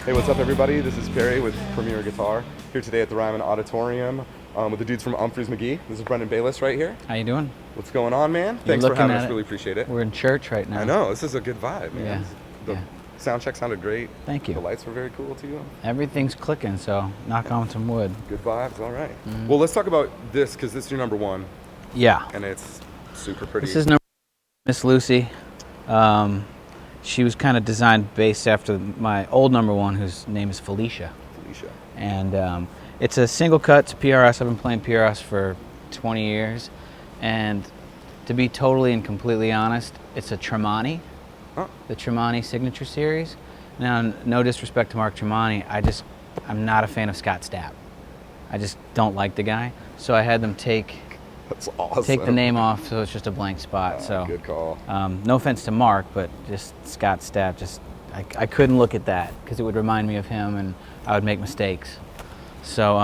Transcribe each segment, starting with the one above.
Hey, what's up, everybody? This is Perry with Premier Guitar, here today at the Ryman Auditorium with the dudes from Umphrey's McGee. This is Brendan Bayliss right here. How you doing? What's going on, man? Thanks for having us. Really appreciate it. We're in church right now. I know. This is a good vibe, man. Yeah. The sound check sounded great. Thank you. The lights were very cool, too. Everything's clicking, so knock on some wood. Good vibes. All right. Well, let's talk about this, because this is your number one. Yeah. And it's super pretty. This is number Miss Lucy. She was kind of designed based after my old number one, whose name is Felicia. Felicia. And it's a single cut, it's a PRS. I've been playing PRS for 20 years. And to be totally and completely honest, it's a Tremonti, the Tremonti Signature series. Now, no disrespect to Mark Tremonti, I'm not a fan of Scott Stapp. I just don't like the guy. So I had them take the name off, so it's just a blank spot. So good call. No offense to Mark, but just Scott Stapp, I couldn't look at that because it would remind me of him and I would make mistakes. So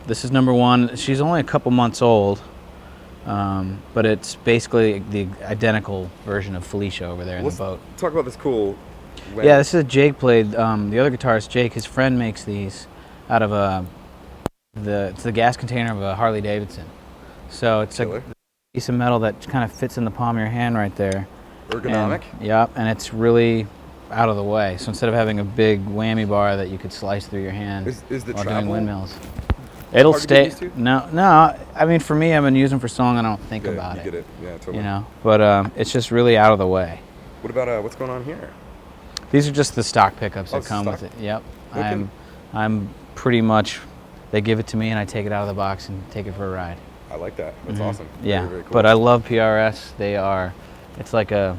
this is number one. She's only a couple months old, but it's basically the identical version of Felicia over there in the boat. Talk about this cool whammy. Yeah, this is a Jake played. The other guitarist, Jake, his friend makes these out of it's the gas container of a Harley-Davidson. So it's a piece of metal that kind of fits in the palm of your hand right there. Ergonomic? Yep, and it's really out of the way. So instead of having a big whammy bar that you could slice through your hand while doing windmills. It'll stay. No. I mean, for me, I've been using for song. I don't think about it. You get it. Yeah, totally. You know, but it's just really out of the way. What about what's going on here? These are just the stock pickups that come with it. Yep. Okay. I'm pretty much. They give it to me, and I take it out of the box and take it for a ride. I like that. That's awesome. Yeah, very, very cool. But I love PRS. It's like a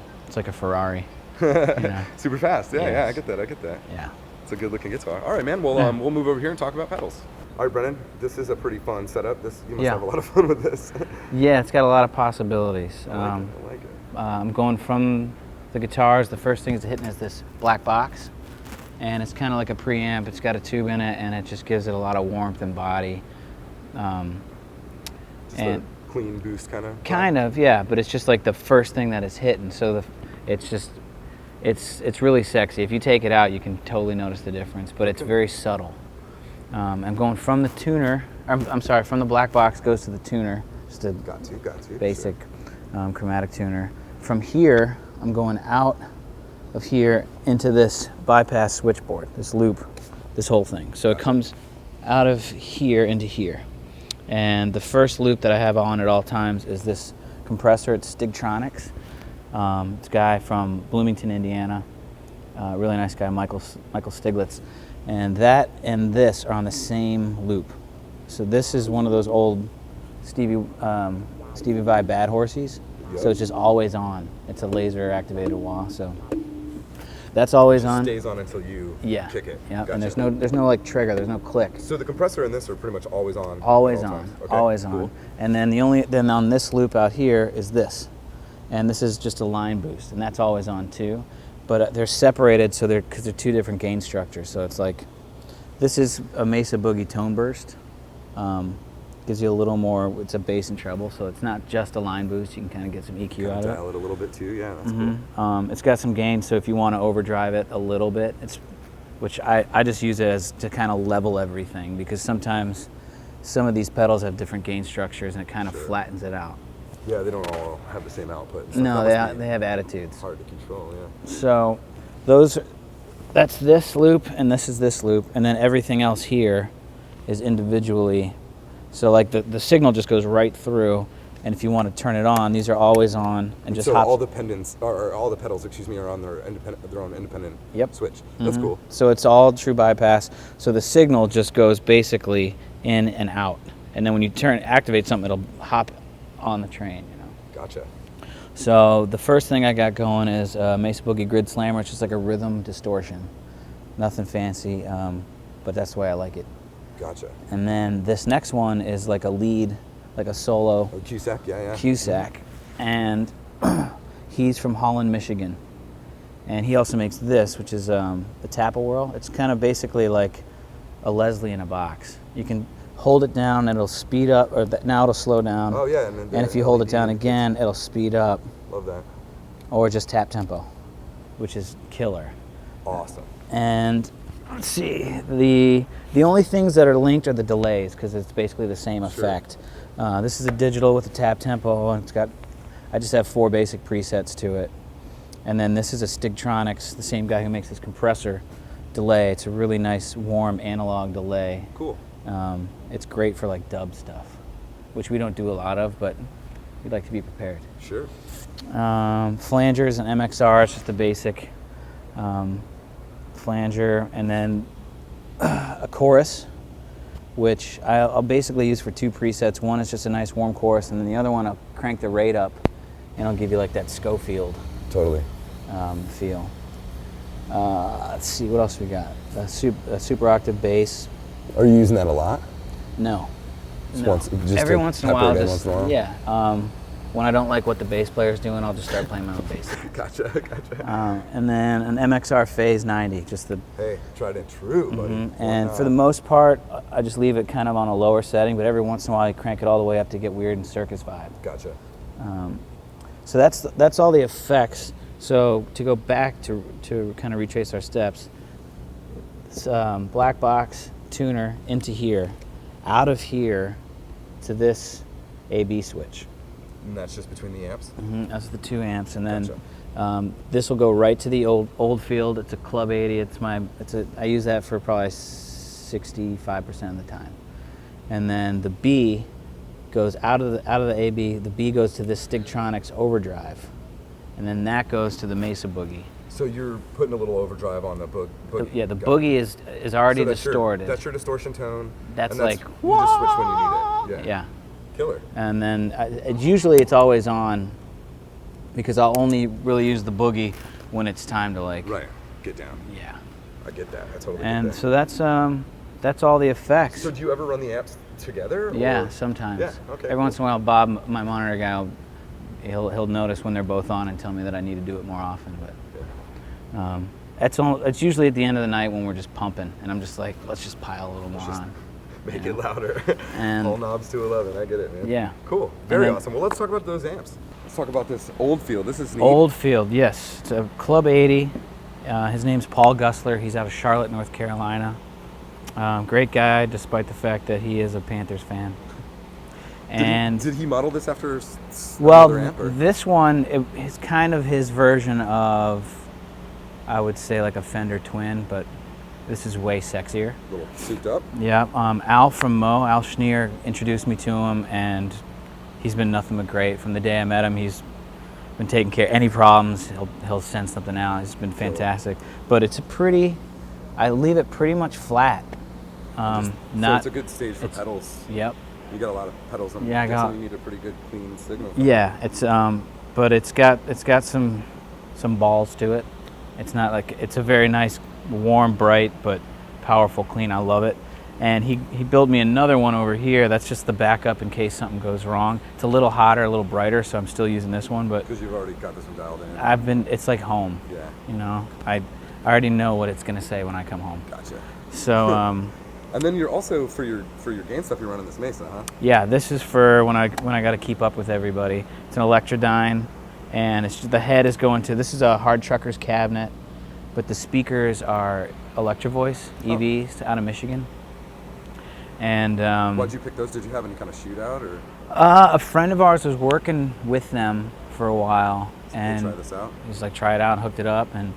Ferrari. You know? Super fast. Yeah, Yes. yeah, I get that. Yeah. It's a good-looking guitar. All right, man. Well, we'll move over here and talk about pedals. All right, Brendan. This is a pretty fun setup. You must have a lot of fun with this. Yeah, it's got a lot of possibilities. I like it. I'm going from the guitars. The first thing is hitting is this black box. And it's kind of like a preamp. It's got a tube in it, and it just gives it a lot of warmth and body. Just a clean boost kind of? Kind of, yeah. But it's just like the first thing that is hitting. So it's really sexy. If you take it out, you can totally notice the difference. But it's very subtle. I'm going from the tuner. I'm sorry, from the black box goes to the tuner. Just a basic chromatic tuner. From here, I'm going out of here into this bypass switchboard, this loop, this whole thing. So it comes out of here into here. And the first loop that I have on at all times is this compressor. It's Stigtronics. It's a guy from Bloomington, Indiana. Really nice guy, Michael Stiglitz. And that and this are on the same loop. So this is one of those old Stevie Vai Bad Horsies. Yep. So it's just always on. It's a laser activated wah. So that's always on. It stays on until you kick it. Yeah, Gotcha. And there's no like trigger, there's no click. So the compressor and this are pretty much always on. Always on. Okay, always cool. on. And then on this loop out here is this. And this is just a line boost, and that's always on too. But they're separated because they're two different gain structures. So it's like this is a Mesa Boogie tone burst. Gives you a little more, it's a bass and treble, so it's not just a line boost. You can kind of get some EQ out of it. Dial it a little bit too, yeah, that's cool. It's got some gain, so if you want to overdrive it a little bit, which I just use it to kind of level everything, because sometimes some of these pedals have different gain structures and it kind of flattens it out. Yeah, they don't all have the same output. No, they have attitudes. Hard to control, yeah. So that's this loop and this is this loop, and then everything else here is individually. So like the signal just goes right through, and if you want to turn it on, these are always on and just so all the pedals, are on their own independent switch. That's cool. So it's all true bypass. So the signal just goes basically in and out, and then when you activate something, it'll hop on the train. You know. Gotcha. So the first thing I got going is Mesa Boogie Grid Slammer. It's just like a rhythm distortion, nothing fancy, but that's the way I like it. Gotcha. And then this next one is like a lead, like a solo. Oh, Cusack, yeah. Cusack. And he's from Holland, Michigan. And he also makes this, which is the Tap-A-Whirl. It's kind of basically like a Leslie in a box. You can hold it down and it'll speed up, now it'll slow down. Oh, yeah. And if you hold it down again, it'll speed up. Love that. Or just tap tempo, which is killer. Awesome. And let's see, the only things that are linked are the delays because it's basically the same effect. This is a digital with a tap tempo, and I just have 4 basic presets to it. And then this is a Stigtronics, the same guy who makes this compressor delay. It's a really nice warm analog delay. Cool. It's great for like dub stuff, which we don't do a lot of, but we'd like to be prepared. Sure. Flangers and MXR, it's just a basic flanger, and then a chorus, which I'll basically use for 2 presets. One is just a nice warm chorus, and then the other one I'll crank the rate up, and I'll give you like that Schofield Totally. feel. Let's see, what else we got? A super octave bass. Are you using that a lot? No. Just every once in a while, once in a while? Yeah. When I don't like what the bass player's doing, I'll just start playing my own bass. Gotcha. And then an MXR Phase 90, just the. Hey, tried and true, buddy. And for the most part, I just leave it kind of on a lower setting, but every once in a while I crank it all the way up to get weird and circus vibe. Gotcha. So that's all the effects. So to go back to kind of retrace our steps, it's black box, tuner into here, out of here to this AB switch. And that's just between the amps? That's the 2 amps, and then Gotcha. this will go right to the old field. It's a Club 80. I use that for probably 65% of the time. And then the B goes out of the AB. The B goes to this Stigtronics overdrive, and then that goes to the Mesa Boogie. So you're putting a little overdrive on the boogie? The boogie is already distorted. That's your distortion tone. That's and like you just switch when you need it. Yeah. Killer. And then usually it's always on because I'll only really use the boogie when it's time to like. Right. Get down. Yeah. I get that. I totally get that. And so that's all the effects. So do you ever run the amps together? Yeah, or? sometimes. Yeah. Okay. Every once in a while, Bob, my monitor guy, he'll notice when they're both on and tell me that I need to do it more often. But it's usually at the end of the night when we're just pumping, and I'm just like, let's just pile a little more on. Make it louder. And all knobs to 11. I get it, man. Yeah. Cool. Very awesome. Well, let's talk about those amps. Let's talk about this old field. This is neat. Old field, yes. It's a Club 80. His name's Paul Gussler. He's out of Charlotte, North Carolina. Great guy, despite the fact that he is a Panthers fan. And did he model this after another amp? Or? This one is kind of his version of, I would say, like a Fender Twin, but this is way sexier. A little souped up? Yeah. Al from Al Schneer introduced me to him, and he's been nothing but great. From the day I met him, he's been taking care. Any problems, he'll send something out. He's been fantastic. But it's I leave it pretty much flat. So it's a good stage for pedals. Yep. You got a lot of pedals on Yeah, you need a pretty good clean signal. Yeah, it's but it's got some balls to it. It's not like, it's a very nice, warm, bright, but powerful clean. I love it. And he built me another one over here. That's just the backup in case something goes wrong. It's a little hotter, a little brighter, so I'm still using this one. But because you've already got this one dialed in. It's like home. Yeah. You know, I already know what it's gonna say when I come home. Gotcha. So. And then you're also for your gain stuff, you're running this Mesa, huh? Yeah, this is for when I got to keep up with everybody. It's an Electrodyne, and the head is going to. This is a Hard Truckers cabinet, but the speakers are Electro-Voice EVs out of Michigan. And why'd you pick those? Did you have any kind of shootout or? A friend of ours was working with them for a while, and try this out. He's like, try it out, and hooked it up, and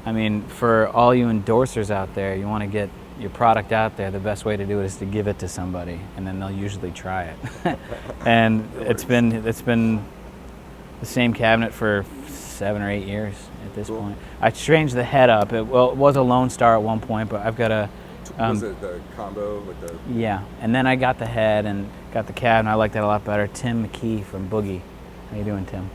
I mean, for all you endorsers out there, you want to get your product out there, the best way to do it is to give it to somebody, and then they'll usually try it. And it's been the same cabinet for 7 or 8 years at this point. I changed the head up. It was a Lone Star at one point, but I've got a. Was it the combo with the? Yeah, and then I got the head and got the cabinet. I like that a lot better. Tim McGee from Boogie. How you doing, Tim?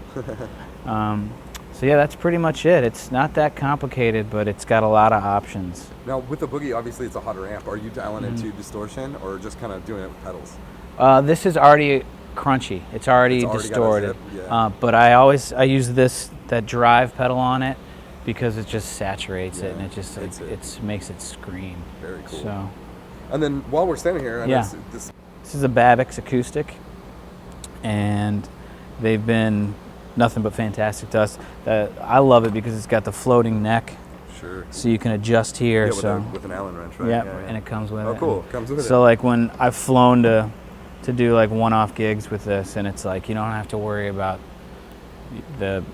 So yeah, that's pretty much it. It's not that complicated, but it's got a lot of options. Now with the Boogie, obviously it's a hotter amp. Are you dialing into distortion or just kind of doing it with pedals? This is already crunchy. It's already distorted. Yeah. But I use that drive pedal on it because it just saturates it, and it just it makes it scream. Very cool. So. And then while we're standing here, this is a Babicz acoustic, and they've been nothing but fantastic to us. I love it because it's got the floating neck. Sure. So you can adjust here. Yeah, with an Allen wrench, right? Yep, Yeah, and it comes with it. Oh, cool. Comes with it. So like when I've flown to do like one-off gigs with this, and it's like you don't have to worry about the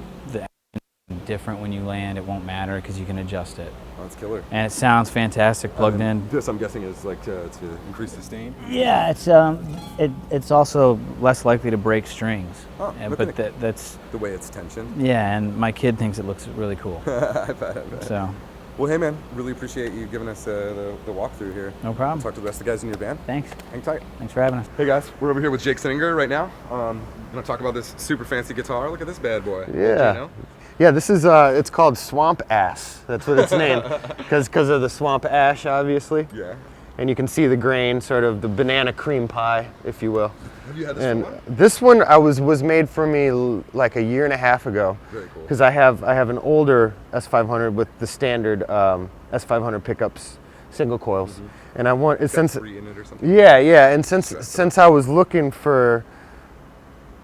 different when you land. It won't matter because you can adjust it. Oh, that's killer. And it sounds fantastic plugged in. This, I'm guessing, is like to increase sustain. Yeah, it's also less likely to break strings. Oh, but that's the way it's tensioned. Yeah, and my kid thinks it looks really cool. I bet. So. Well, hey man, really appreciate you giving us the walkthrough here. No problem. I'll talk to the rest of the guys in your band. Thanks. Hang tight. Thanks for having us. Hey guys, we're over here with Jake Cinninger right now. Gonna talk about this super fancy guitar. Look at this bad boy. Yeah. You know? Yeah, this is it's called Swamp Ass. That's what it's named because of the swamp ash, obviously. Yeah. And you can see the grain, sort of the banana cream pie, if you will. Have you had this And one? this one was made for me like a year and a half ago. Very cool. Because I have an older S500 with the standard S500 pickups, single coils, Mm-hmm. and I want Got since 3 in it or something. yeah, and since I was looking for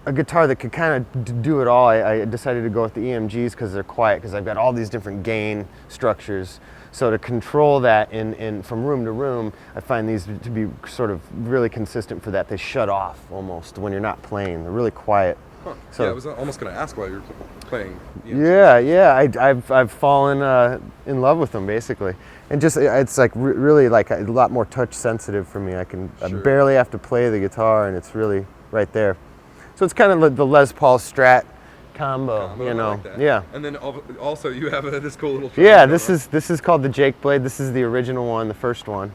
a guitar that could kind of do it all, I decided to go with the EMGs because they're quiet, because I've got all these different gain structures. So to control that in from room to room, I find these to be sort of really consistent for that. They shut off almost when you're not playing. They're really quiet. Huh. So, yeah, I was almost going to ask why you're playing. I've fallen in love with them basically, and just it's like really like a lot more touch sensitive for me. I barely have to play the guitar, and it's really right there. So it's kind of like the Les Paul Strat combo, you know. I like that. Yeah. And then also you have this cool little. Yeah, this is called the Jake Blade. This is the original one, the first one,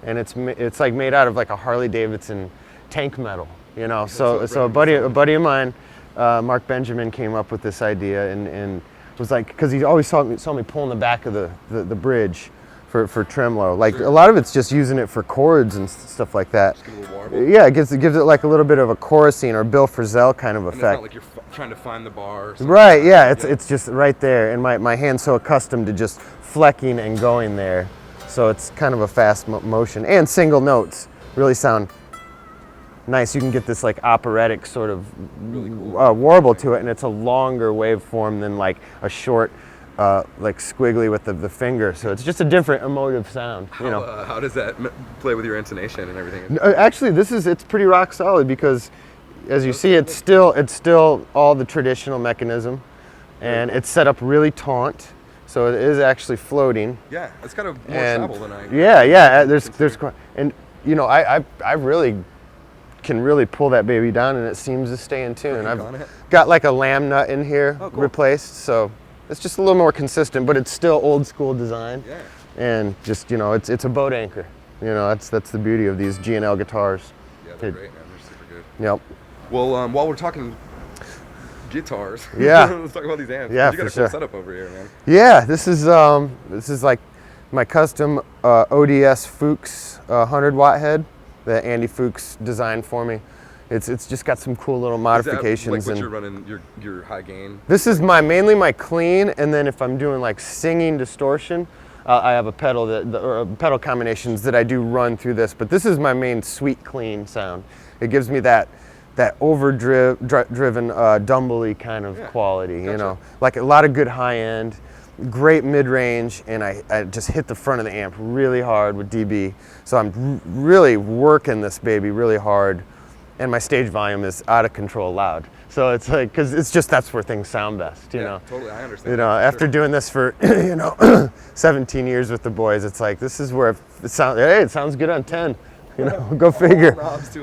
and it's like made out of like a Harley-Davidson tank metal, you know. So a buddy of mine, Mark Benjamin, came up with this idea and was like, because he always saw me pulling the back of the bridge for tremolo. Like a lot of it's just using it for chords and stuff like that. Just get a little warble. Yeah, it gives it like a little bit of a chorusing or Bill Frisell kind of And it's effect. not like you're trying to find the bar. Or something. Right, yeah, it's just right there, and my hand's so accustomed to just flecking and going there, so it's kind of a fast motion, and single notes really sound nice. You can get this like operatic sort of Really cool. warble to it, and it's a longer waveform than like a short like squiggly with the finger, so it's just a different emotive sound, you know. How does that play with your intonation and everything? Actually, it's pretty rock solid, because as you see, it's still all the traditional mechanism, and it's set up really taut, so it is actually floating. Yeah, it's kind of more treble than I. Yeah. There's and you know I really can really pull that baby down, and it seems to stay in tune. I've got like a lamb nut in here replaced, so it's just a little more consistent, but it's still old school design. Yeah. And just, you know, it's a boat anchor. You know, that's the beauty of these G&L guitars. Yeah, they're great, man. They're super good. Yep. Well, while we're talking guitars, yeah, let's talk about these amps. Yeah, you got a cool setup over here, man. Yeah, this is like my custom ODS Fuchs 100-watt head that Andy Fuchs designed for me. It's just got some cool little modifications. Is that like what you're running your high gain? This is mainly my clean, and then if I'm doing like singing distortion, I have a pedal pedal combinations that I do run through this. But this is my main sweet clean sound. It gives me that overdriven Dumbly kind of quality. Gotcha. You know, like a lot of good high end, great mid range, and I just hit the front of the amp really hard with dB. So I'm really working this baby really hard. And my stage volume is out of control loud. So it's like, because it's just, that's where things sound best, you know? Totally, I understand. You know, after doing this for, 17 years with the boys, it's like, this is where it sounds good on 10, you know, go figure.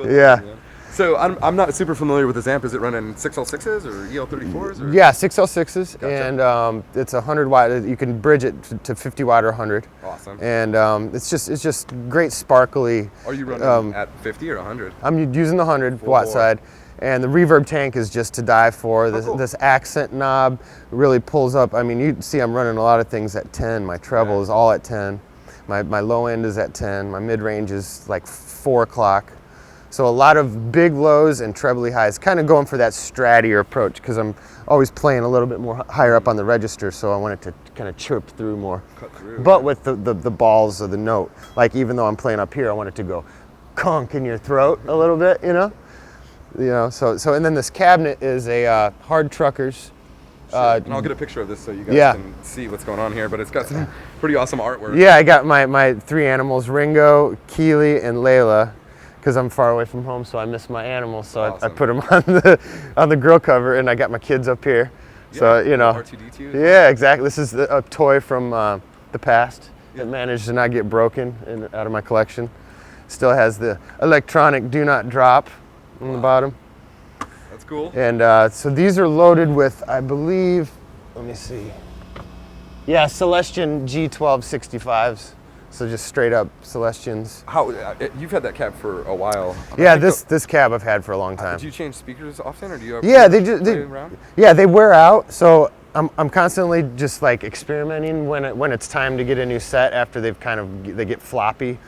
Yeah. So I'm not super familiar with this amp. Is it running 6L6s or EL34s? Or? Yeah, 6L6s, Gotcha. and it's 100 watt. You can bridge it to 50 watt or 100. Awesome. And it's just great sparkly. Are you running at 50 or 100? I'm using the 100 watt side, and the reverb tank is just to die for. This accent knob really pulls up. I mean, you see I'm running a lot of things at 10. My treble is all at 10. My low end is at 10. My mid range is like 4 o'clock. So a lot of big lows and trebly highs, kind of going for that strattier approach, because I'm always playing a little bit more higher up on the register, so I want it to kind of chirp through more. Cut through. But with the balls of the note, like even though I'm playing up here, I want it to go conk in your throat a little bit, you know? So and then this cabinet is a Hard Truckers And I'll get a picture of this so you guys can see what's going on here. But it's got some pretty awesome artwork. Yeah, I got my 3 animals: Ringo, Keely, and Layla. Because I'm far away from home, so I miss my animals. So I put them on the grill cover, and I got my kids up here. Yeah, so you know, R2D2. Yeah, exactly. This is a toy from the past that managed to not get broken out of my collection. Still has the electronic "Do Not Drop" on the bottom. That's cool. And so these are loaded with, I believe, let me see. Yeah, Celestion G1265s. So just straight up Celestians. How you've had that cab for a while? Yeah, this cab I've had for a long time. Do you change speakers often, or do you? They wear out. So I'm constantly just like experimenting when it's time to get a new set after they get floppy.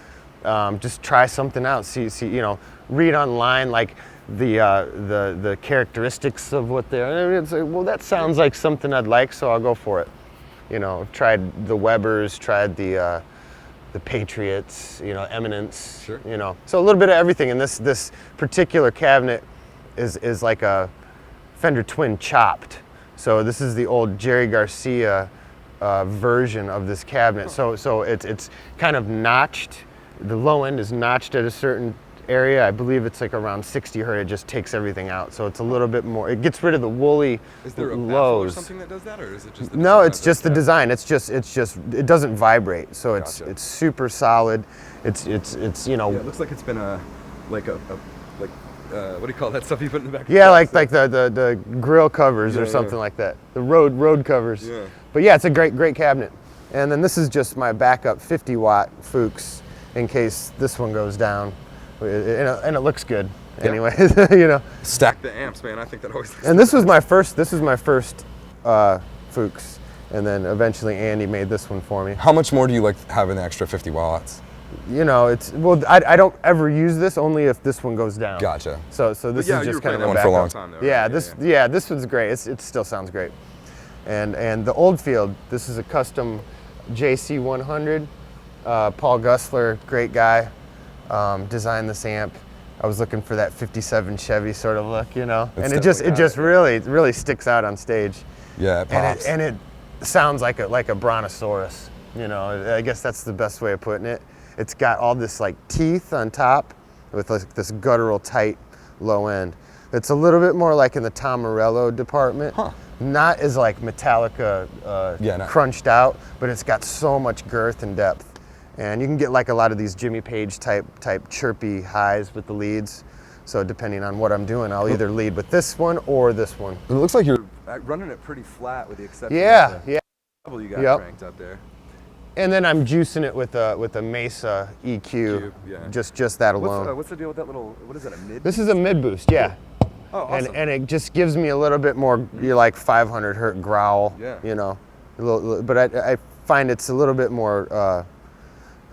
Just try something out. See, you know, read online like the characteristics of what they're. It's like, well, that sounds like something I'd like, so I'll go for it. You know, tried the Webers, tried the Patriots, you know, Eminence, sure. You know, so a little bit of everything. And this particular cabinet is like a Fender Twin chopped. So this is the old Jerry Garcia version of this cabinet. So it's kind of notched. The low end is notched at a certain area. I believe it's like around 60 hertz. It just takes everything out. So it's a little bit more. It gets rid of the woolly lows. Is there a baffle or something that does that, or is it just the No, it's just the design. It's just it doesn't vibrate. So it's super solid. It's you know. Yeah, it looks like it's been what do you call that stuff you put in the back? Yeah, like the grill covers or something like that. The road covers. Yeah. But yeah, it's a great cabinet. And then this is just my backup 50-watt Fuchs in case this one goes down. And it looks good anyway. You know. Stack the amps, man. I think that always looks And this was my first Fuchs, and then eventually Andy made this one for me. How much more do you like having the extra 50 watts? You know, I don't ever use this, only if this one goes down. Gotcha. So this is just kind of a one backup. for a long time though. Yeah, right? This one's great. It still sounds great. And the Oldfield, this is a custom JC100. Paul Gussler, great guy. Designed this amp. I was looking for that 57 Chevy sort of look, you know, and it just really sticks out on stage. Yeah, it pops. And it sounds like a brontosaurus, you know. I guess that's the best way of putting it. It's got all this like teeth on top with like this guttural tight low end. It's a little bit more like in the Tom Morello department. Huh. Not as like Metallica crunched out, but it's got so much girth and depth. And you can get like a lot of these Jimmy Page type chirpy highs with the leads. So depending on what I'm doing, I'll either lead with this one or this one. It looks like you're running it pretty flat with the exception of the double you got cranked up there. And then I'm juicing it with a Mesa EQ. Just that alone. What's the deal with that little, what is that, a mid? This is a mid boost, yeah. Oh, awesome. And it just gives me a little bit more, like 500 hertz growl, you know. But I find it's a little bit more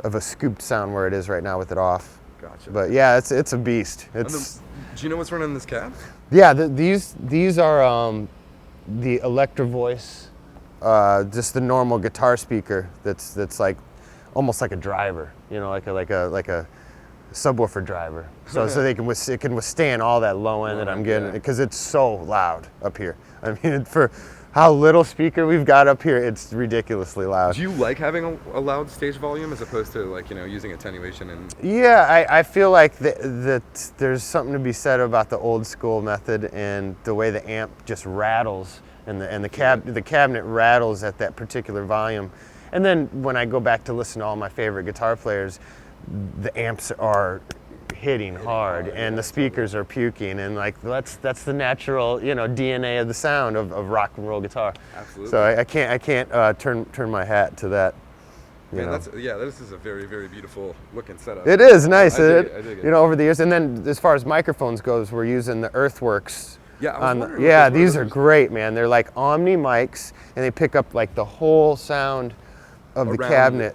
of a scooped sound where it is right now with it off. Gotcha. But yeah, it's a beast. Do you know what's running in this cab? Yeah, these are the Electro Voice, just the normal guitar speaker that's like almost like a driver, you know, like a subwoofer driver. So it can withstand all that low end that I'm getting because it's so loud up here. I mean, for how little speaker we've got up here, it's ridiculously loud. Do you like having a loud stage volume as opposed to like, you know, using attenuation and? Yeah, I feel like that there's something to be said about the old school method and the way the amp just rattles and the cabinet rattles at that particular volume. And then when I go back to listen to all my favorite guitar players, the amps are hitting hard and the speakers are puking, and like that's the natural, you know, DNA of the sound of rock and roll guitar. Absolutely. So I can't turn my hat to that. Man, this is a very, very beautiful looking setup. It is nice. I dig it. You know, over the years, and then as far as microphones goes, we're using the Earthworks. Yeah, these are great, man. They're like Omni mics, and they pick up like the whole sound of the cabinet.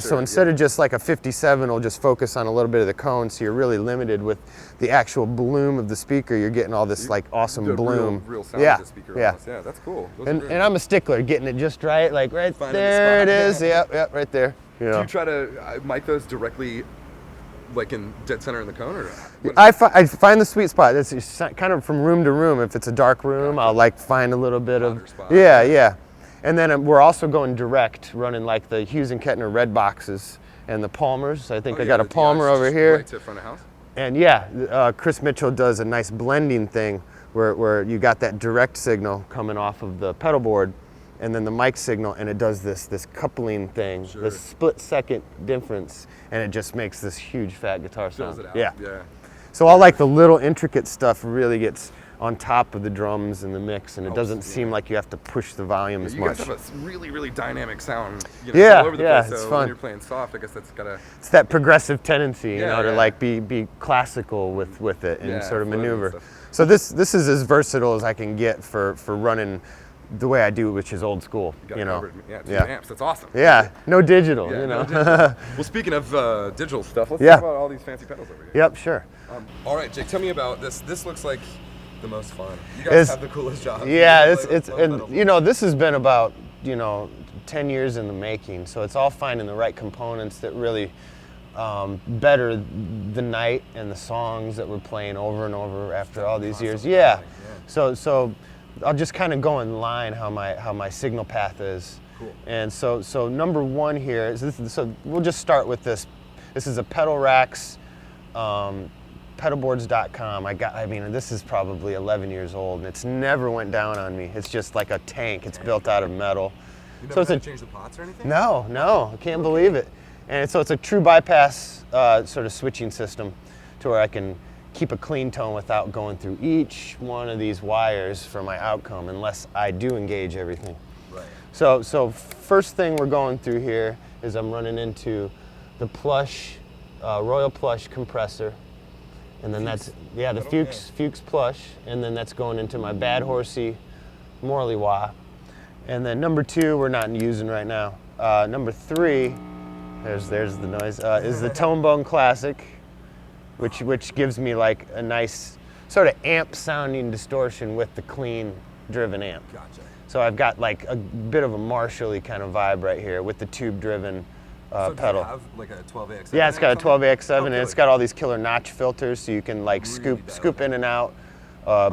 So instead of just like a 57, will just focus on a little bit of the cone, so you're really limited with the actual bloom of the speaker. You're getting all this like awesome bloom. Real sound of the speaker. Yeah, that's cool. And I'm a stickler, getting it just right, like right there it is. Yep, right there. You know. Do you try to mic those directly like in dead center in the cone, or? I find the sweet spot. It's kind of from room to room. If it's a dark room, I'll like find a little bit of, yeah. And then we're also going direct, running like the Hughes and Kettner red boxes and the Palmers. I think I got a Palmer over here. Right to front of house. And yeah, Chris Mitchell does a nice blending thing where you got that direct signal coming off of the pedal board, and then the mic signal, and it does this coupling thing, this split-second difference, and it just makes this huge fat guitar sound. Fills it out. Yeah. So all like the little intricate stuff really gets on top of the drums and the mix, and it doesn't seem like you have to push the volume as much. You guys have a really, really dynamic sound. You know, all over the place, it's so fun. When you're playing soft, I guess that's gotta. It's that progressive tendency, you know, to like be classical with it and sort of maneuver. So this is as versatile as I can get for running the way I do, which is old school. You know. Yeah, 2 amps. That's awesome. Yeah, no digital. You know. No well, speaking of digital stuff, let's talk about all these fancy pedals over here. Yep, sure. All right, Jake, tell me about this. This looks like the most fun. You guys have the coolest job. Yeah, and you know, this has been about 10 years in the making. So it's all finding the right components that really better the night and the songs that we're playing over and over after all these years. Yeah. So I'll just kind of go in line how my signal path is. Cool. And so number one here is this. So we'll just start with this. This is a Pedal Racks. Pedalboards.com. I mean, this is probably 11 years old, and it's never went down on me. It's just like a tank. It's built out of metal. You never had to change the pots or anything? No, I can't believe it. And so it's a true bypass sort of switching system to where I can keep a clean tone without going through each one of these wires for my outcome, unless I do engage everything. Right. So first thing we're going through here is I'm running into the Plush, Royal Plush compressor. And then that's, the Fuchs Plush, and then that's going into my Bad Horsey Morley Wah. And then number two, we're not using right now. Number three, there's the noise, is the Tone Bone Classic, which gives me like a nice sort of amp sounding distortion with the clean driven amp. Gotcha. So I've got like a bit of a Marshall-y kind of vibe right here with the tube driven so pedal. Do you have like a 12AX7? Yeah, it's got a 12AX7 and it's got all these killer notch filters, so you can like scoop in and out,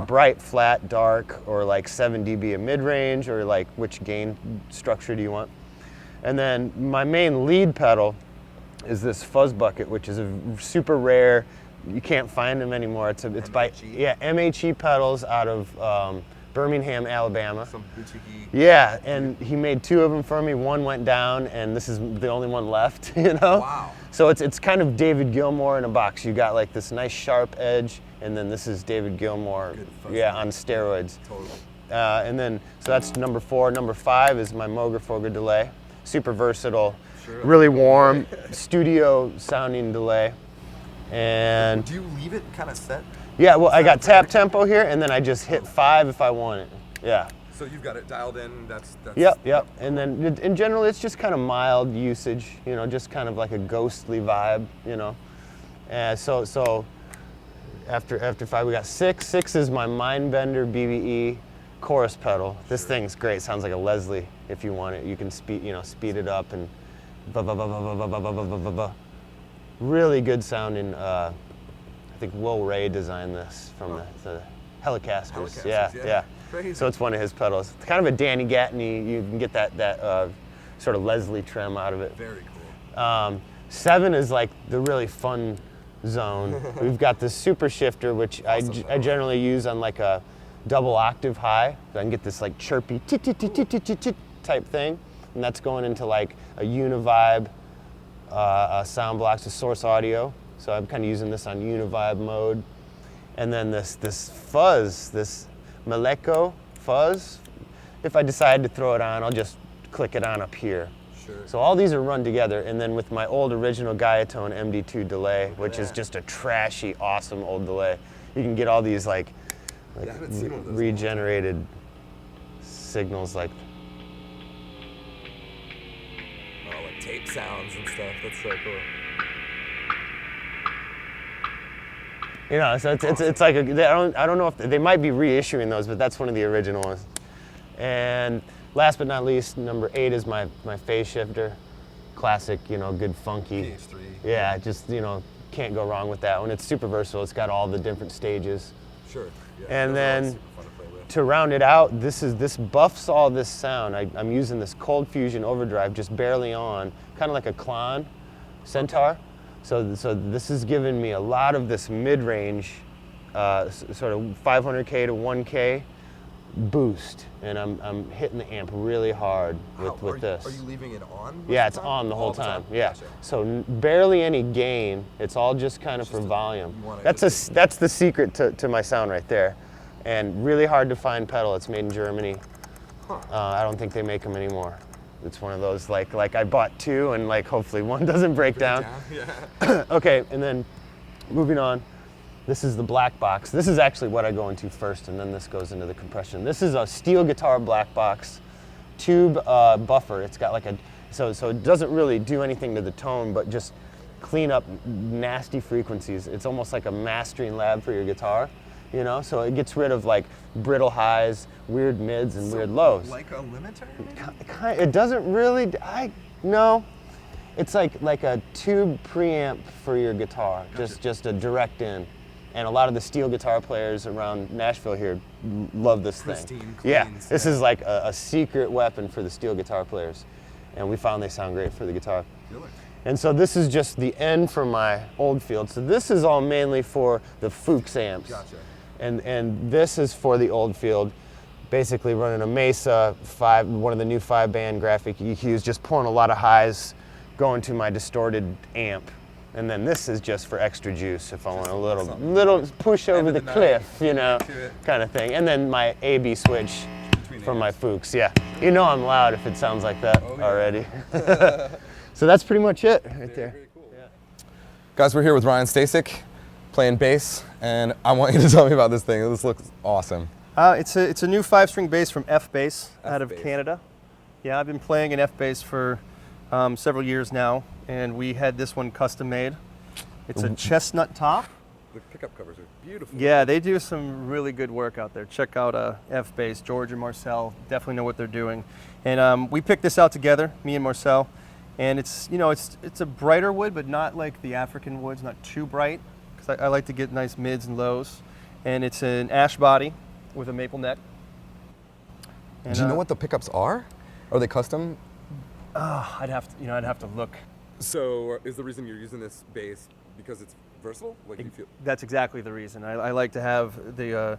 bright, flat, dark, or like 7 dB of mid-range, or like which gain structure do you want. And then my main lead pedal is this Fuzz Bucket, which is a super rare. You can't find them anymore. It's by MHE pedals out of Birmingham, Alabama. Some boutique-y. Yeah, and he made 2 of them for me. One went down, and this is the only one left, you know? Wow. So it's kind of David Gilmour in a box. You got like this nice sharp edge, and then this is David Gilmour, on steroids. Totally. And then, so that's number 4. Number 5 is my Moger Foger delay. Super versatile, really warm, studio sounding delay. And do you leave it kind of set? Yeah, well, I got tap tempo here, and then I just hit 5 if I want it. Yeah. So you've got it dialed in. That's. Yep. And then in general, it's just kind of mild usage. You know, just kind of like a ghostly vibe. You know. So after 5, we got 6. 6 is my Mindbender BBE chorus pedal. This thing's great. Sounds like a Leslie. If you want it, you can speed it up and. Really good sounding. I think Will Ray designed this from the Helicasters. Yeah. Crazy. So it's one of his pedals. It's kind of a Danny Gatney. You can get that sort of Leslie trim out of it. Very cool. 7 is like the really fun zone. We've got this super shifter, which I generally use on like a double octave high. So I can get this like chirpy type thing, and that's going into like a Univibe sound blocks to Source Audio. So I'm kind of using this on Univibe mode. And then this fuzz, this Maleko fuzz, if I decide to throw it on, I'll just click it on up here. Sure. So all these are run together, and then with my old original Gaiatone MD2 delay, which is just a trashy, awesome old delay, you can get all these like regenerated signals like tape sounds and stuff. That's so cool. You know, so it's like I don't know if they might be reissuing those, but that's one of the original ones. And last but not least, number 8 is my phase shifter, classic, good funky. PH3. Yeah, just can't go wrong with that one. It's super versatile. It's got all the different stages. Sure. Yeah, And those are all then super fun to play with. to round it out, this buffs all this sound. I'm using this Cold Fusion overdrive just barely on, kind of like a Klon Centaur. So this is giving me a lot of this mid-range, sort of 500K to 1K boost, and I'm hitting the amp really hard with this. Are you leaving it on? Yeah, it's on the whole time. Yeah. Gotcha. So barely any gain. It's all just kind of for volume. That's the secret to my sound right there, and really hard to find pedal. It's made in Germany. Huh. I don't think they make them anymore. It's one of those like I bought two, and like hopefully one doesn't break down. Yeah. Okay, and then moving on. This is the black box. This is actually what I go into first, and then this goes into the compression. This is a steel guitar black box tube buffer. It's got like so it doesn't really do anything to the tone, but just clean up nasty frequencies. It's almost like a mastering lab for your guitar, you know? So it gets rid of like brittle highs, weird mids, and weird lows. Like a limiter? It doesn't really, no. It's like a tube preamp for your guitar, Gotcha. just a direct in. And a lot of the steel guitar players around Nashville here love this Pristine, thing. clean Yeah, this sound. is like a secret weapon for the steel guitar players. And we found they sound great for the guitar. Really? And so this is just the end for my old field. So this is all mainly for the Fuchs amps. Gotcha. And this is for the old field. Basically running a Mesa 5, one of the new 5-band graphic EQs, just pulling a lot of highs, going to my distorted amp. And then this is just for extra juice if I want a little push over the cliff, you know, kind of thing. And then my AB switch from my Fuchs, yeah. You know I'm loud if it sounds like that already. So that's pretty much it right there. Very cool. Yeah. Guys, we're here with Ryan Stasik playing bass, and I want you to tell me about this thing. This looks awesome. It's a new 5-string bass from F-Bass out of F-Bass. Canada. Yeah, I've been playing an F-Bass for several years now, and we had this one custom made. It's a chestnut top. The pickup covers are beautiful. Yeah, they do some really good work out there. Check out F-Bass. George and Marcel definitely know what they're doing. And we picked this out together, me and Marcel. And it's a brighter wood, but not like the African woods, not too bright, because I like to get nice mids and lows. And it's an ash body with a maple neck. And, Do you know what the pickups are? Are they custom? I'd have to look. So is the reason you're using this bass because it's versatile? Like you feel? That's exactly the reason. I like to have the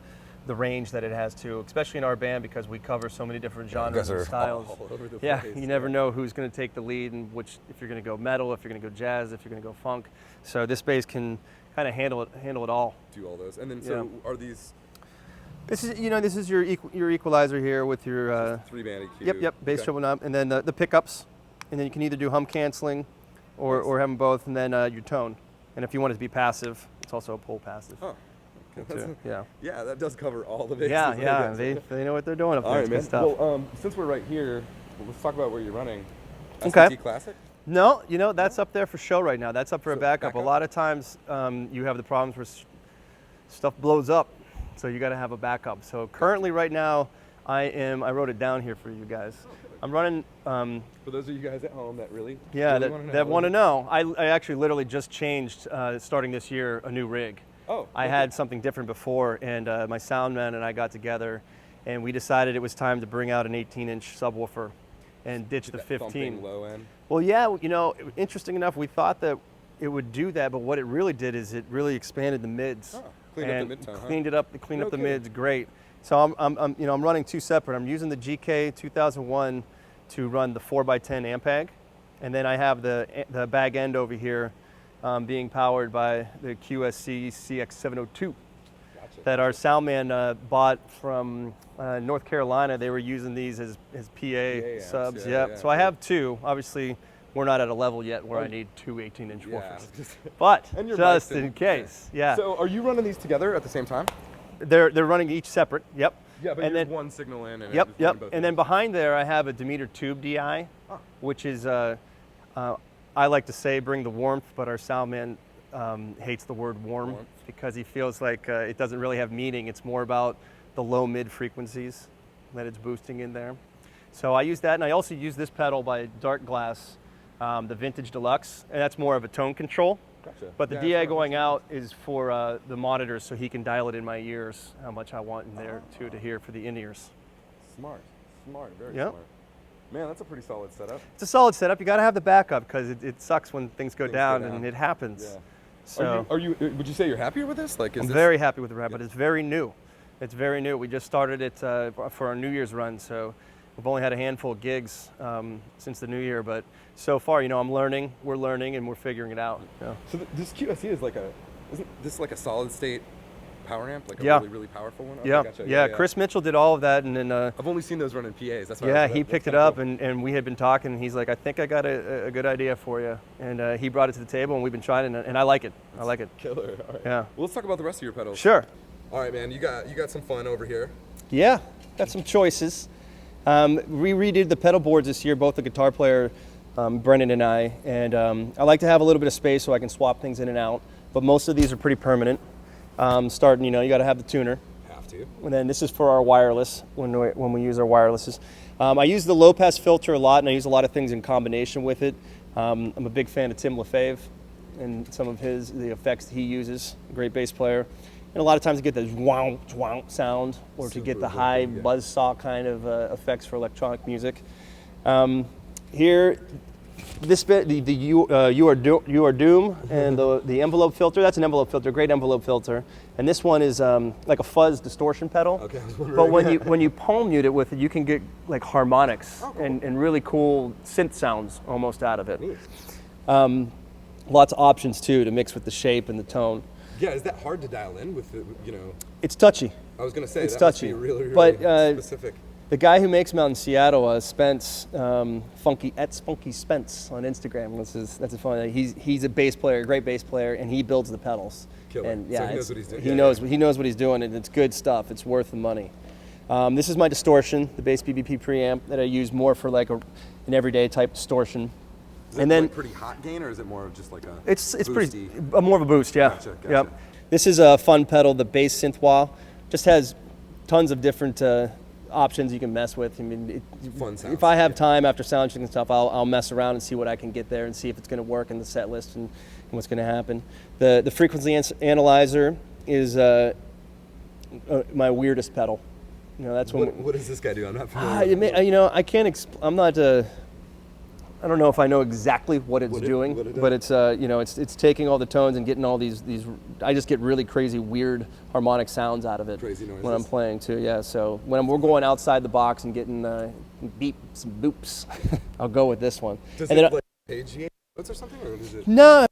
range that it has too, especially in our band because we cover so many different genres and styles. All over the Yeah, place. you never know who's going to take the lead and if you're going to go metal, if you're going to go jazz, if you're going to go funk. So this bass can kind of handle it all. Do all those, and then so are these? This is your equalizer here with your 3-band EQ. Yep, bass treble knob, and then the pickups, and then you can either do hum canceling, or have them both, and then your tone. And if you want it to be passive, it's also a pull passive. Oh, okay. Too. Yeah. Yeah, that does cover all the bases. Yeah, I yeah, guess. they know what they're doing up there. All right, It's man. good stuff. Well, since we're right here, let's talk about where you're running. Okay. SPT Classic? No, that's up there for show right now. That's up for a backup. backup? A lot of times you have the problems where stuff blows up, so you got to have a backup. So currently right now, I wrote it down here for you guys. I'm running. For those of you guys at home that really Want to know. I actually literally just changed, starting this year, a new rig. Oh. I had something different before, and my sound man and I got together, and we decided it was time to bring out an 18-inch subwoofer and ditch the 15. Thumping low end. Well, yeah, interesting enough, we thought that it would do that, but what it really did is it really expanded the mids. Oh, cleaned up the mid-tone, huh? Cleaned up the kidding. mids, great. So I'm running two separate. I'm using the GK 2001 to run the 4x10 Ampeg, and then I have the bag end over here being powered by the QSC CX702 that our sound man bought from North Carolina. They were using these as PA amps, subs. yeah, Yep. yeah. So I have two. Obviously, we're not at a level yet where I need two 18-inch Yeah. woofers, but And your just mics in case, yeah. So are you running these together at the same time? They're running each separate. Yep. Yeah, but and there's then one signal in and Yep, it's yep. running both And then ways. behind there, I have a Demeter Tube DI, which is, I like to say bring the warmth, but our sound man hates the word warm because he feels like it doesn't really have meaning. It's more about the low mid frequencies that it's boosting in there. So I use that, and I also use this pedal by Dark Glass, the Vintage Deluxe, and that's more of a tone control. Gotcha. But the Yeah, DI that's what going I out is for the monitors, so he can dial it in my ears how much I want in there too to hear for the in-ears. Smart, very Yep. smart. Man, that's a pretty solid setup. It's a solid setup. You got to have the backup because it sucks when things go Things go down, down. and it happens. Yeah. So Are you? Would you say you're happier with this? Like, is I'm this, very happy with the Ryman, but it's very new. It's very new. We just started it for our New Year's run, so we've only had a handful of gigs since the New Year. But so far, you know, we're learning, and we're figuring it out. Yeah. So this QSE is like isn't this like a solid state power amp? Like a Yeah. really, really powerful one? Okay, Yeah. gotcha. Yeah, Chris Mitchell did all of that, and then I've only seen those running PAs. That's why yeah, I was, he that's picked it kinda up, cool. and we had been talking, and he's like, I think I got a good idea for you. And he brought it to the table, and we've been trying it, and I like it. I like it. Killer. All right. Yeah. Well, let's talk about the rest of your pedals. Sure. All right, man. You got some fun over here. Yeah, got some choices. We redid the pedal boards this year, both the guitar player, Brendan and I, and I like to have a little bit of space so I can swap things in and out, but most of these are pretty permanent. Starting, you know, you got to have the tuner. Have to. And then this is for our wireless, when we use our wirelesses. I use the low pass filter a lot, and I use a lot of things in combination with it. I'm a big fan of Tim LaFave and some of the effects that he uses, great bass player. And a lot of times to get the wow, wow sound, or to get the high buzzsaw kind of effects for electronic music. Here, this bit, you are doom, and the envelope filter. That's an envelope filter, great envelope filter. And this one is like a fuzz distortion pedal. Okay, I was wondering. But when you palm mute it with it, you can get like harmonics and really cool synth sounds almost out of it. Lots of options too to mix with the shape and the tone. Yeah, is that hard to dial in with the, you know? It's touchy. I was gonna say It's that must touchy, be really but, specific. The guy who makes them out in Seattle, Spence, Funky Spence on Instagram. That's a funny. He's a bass player, a great bass player, and he builds the pedals. Killer. And yeah, So he knows what he's doing. He knows what he's doing, and it's good stuff. It's worth the money. This is my distortion, the bass BBP preamp that I use more for like an everyday type distortion. Is it like pretty hot gain, or is it more of just like a It's boosty? pretty more of a boost, yeah. Gotcha. Yep. This is a fun pedal, the bass synth wah. Just has tons of different options you can mess with. I mean, Fun sounds. if I have time after sound checking and stuff, I'll mess around and see what I can get there and see if it's going to work in the set list and what's going to happen. The frequency analyzer is my weirdest pedal. You know, that's What does this guy do? I'm not familiar. you know, I can't. I'm not. I don't know if I know exactly what it's doing, but it's you know, it's taking all the tones and getting all these. I just get really crazy, weird harmonic sounds out of it Crazy noises. when I'm playing too. Yeah, so when we're going outside the box and getting beeps and boops, I'll go with this one. Does And it then like page notes or something, or is it? no,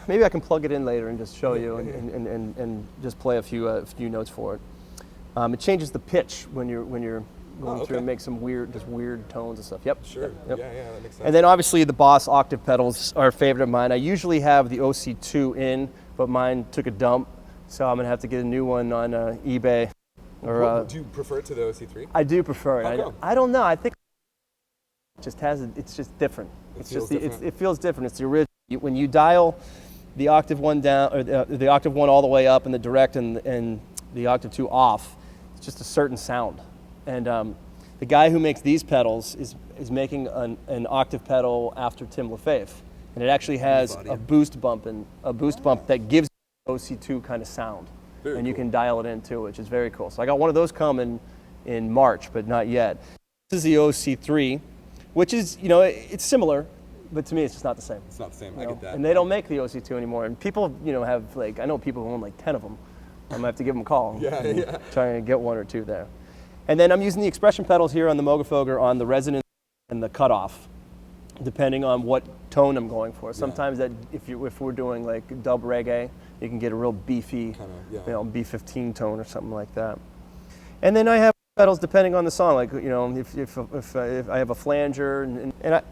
maybe I can plug it in later and just show you and just play a few notes for it. It changes the pitch when you're going through and make some weird tones and stuff. Yep. Sure. Yep. Yeah, that makes sense. And then obviously the Boss octave pedals are a favorite of mine. I usually have the OC2 in, but mine took a dump, so I'm gonna have to get a new one on eBay. Or do you prefer it to the OC3? I do prefer it. How come? I don't know. I think it just it's just different. It feels different. It's the original. When you dial the octave one down, or the octave one all the way up, and the direct and the octave 2 off, it's just a certain sound. And the guy who makes these pedals is making an octave pedal after Tim LaFave, and it actually has a boost bump that gives OC2 kind of sound, and you can dial it in too, which is very cool. So I got one of those coming in March, but not yet. This is the OC3, which is, you know, it's similar, but to me it's just not the same. It's not the same. You I know? get that. And they don't make the OC2 anymore, and people, you know, have like, I know people who own like 10 of them. I'm gonna have to give them a call. Yeah. Trying to get one or two there. And then I'm using the expression pedals here on the Mogafoger on the resonance and the cutoff, depending on what tone I'm going for. Sometimes that if we're doing like dub reggae, you can get a real beefy, you know, B15 tone or something like that. And then I have pedals depending on the song, like, you know, if I have a flanger, and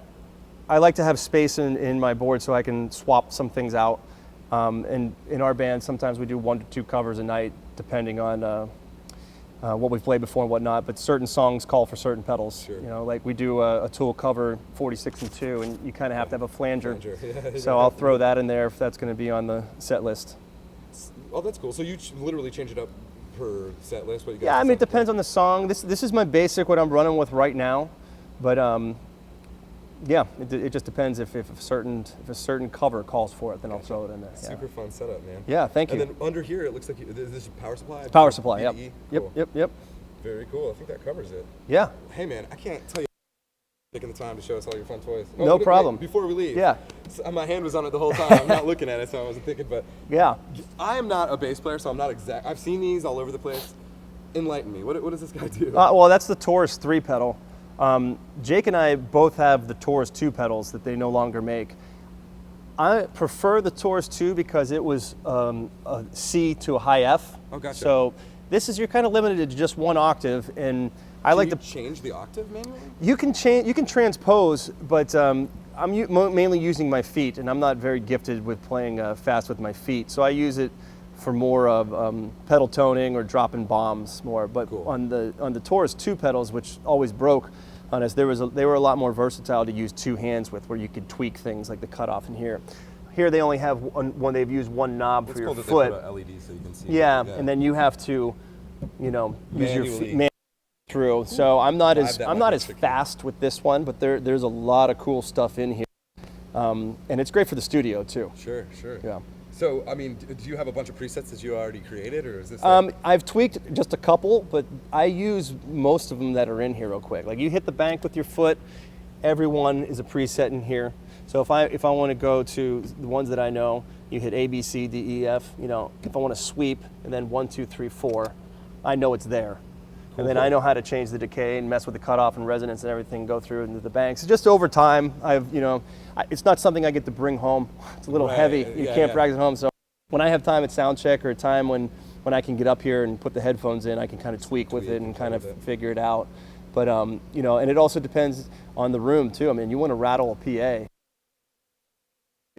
I like to have space in my board so I can swap some things out. And in our band, sometimes we do 1 to 2 covers a night, depending on what we've played before and whatnot, but certain songs call for certain pedals. Sure. You know, like we do a Tool cover 46 and 2, and you kind of have to have a flanger. Yeah. So I'll throw that in there if that's going to be on the set list. Oh, that's cool. So you literally change it up per set list? What you got? Yeah, I mean, it depends on the song. This is my basic, what I'm running with right now, but Yeah, it just depends if a certain cover calls for it, then I'll throw it in there. Super fun setup, man. Yeah, thank you. And then under here, it looks like this is power supply. Power supply. Yep. Cool. Yep. Very cool. I think that covers it. Yeah. Hey, man, I can't tell you. Taking the time to show us all your fun toys. No problem. Wait, before we leave. Yeah. So, my hand was on it the whole time. I'm not looking at it, so I wasn't thinking. But yeah, I am not a bass player, so I'm not exact. I've seen these all over the place. Enlighten me. What does this guy do? Well, that's the Taurus 3 pedal. Jake and I both have the Taurus 2 pedals that they no longer make. I prefer the Taurus 2 because it was a C to a high F. Oh, gotcha. So you're kind of limited to just one octave, and I like to change the octave manually. You can transpose, but I'm mainly using my feet, and I'm not very gifted with playing fast with my feet. So I use it for more of pedal toning or dropping bombs more. But cool. on the Taurus 2 pedals, which always broke on us, they were a lot more versatile to use two hands with, where you could tweak things like the cutoff in here. Here they only have one. They've used one knob for your foot. They put a LED so you can see. Yeah, and then you have to, use your feet. Through. So I'm not as fast with this one, but there's a lot of cool stuff in here, and it's great for the studio too. Sure. Yeah. So I mean, do you have a bunch of presets that you already created, or is this? I've tweaked just a couple, but I use most of them that are in here real quick. Like you hit the bank with your foot, everyone is a preset in here. So if I want to go to the ones that I know, you hit A, B, C, D, E, F. If I want to sweep and then 1, 2, 3, 4, I know it's there. And then I know how to change the decay and mess with the cutoff and resonance and everything, go through into the banks. Just over time, it's not something I get to bring home. It's a little heavy. You can't practice at home. So when I have time at sound check or a time when I can get up here and put the headphones in, I can kind of tweak with it and kind of figure it out. But, and it also depends on the room too. I mean, you want to rattle a PA.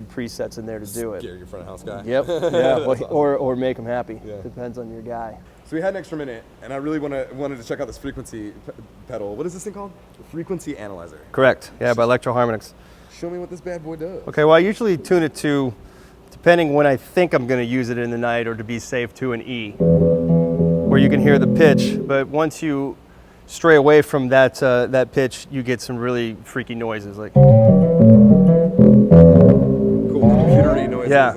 Presets in there to do it. Scare your front of house guy. Yep. Yeah. or make them happy. Yeah. Depends on your guy. So we had an extra minute, and I really wanted to check out this frequency pedal. What is this thing called? The frequency analyzer. Correct. Yeah, by Electro Harmonix. Show me what this bad boy does. Okay. Well, I usually tune it to, depending when I think I'm going to use it in the night, or to be safe, to an E, where you can hear the pitch. But once you stray away from that pitch, you get some really freaky noises, like. Cool computery noises. Yeah.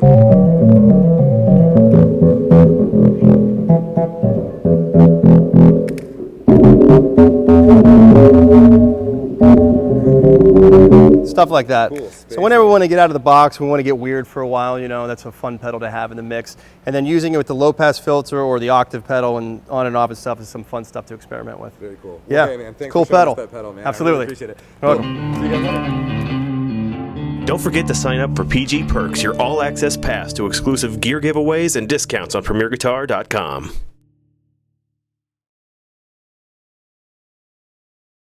Stuff like that. Cool. So whenever we want to get out of the box, we want to get weird for a while, that's a fun pedal to have in the mix. And then using it with the low pass filter or the octave pedal and on and off and stuff is some fun stuff to experiment with. Very cool. Yeah, okay, man. Thanks cool for showing pedal. us that pedal, man. Absolutely. I really appreciate it. You're welcome. See you guys later. Don't forget to sign up for PG Perks, your all-access pass to exclusive gear giveaways and discounts on PremierGuitar.com.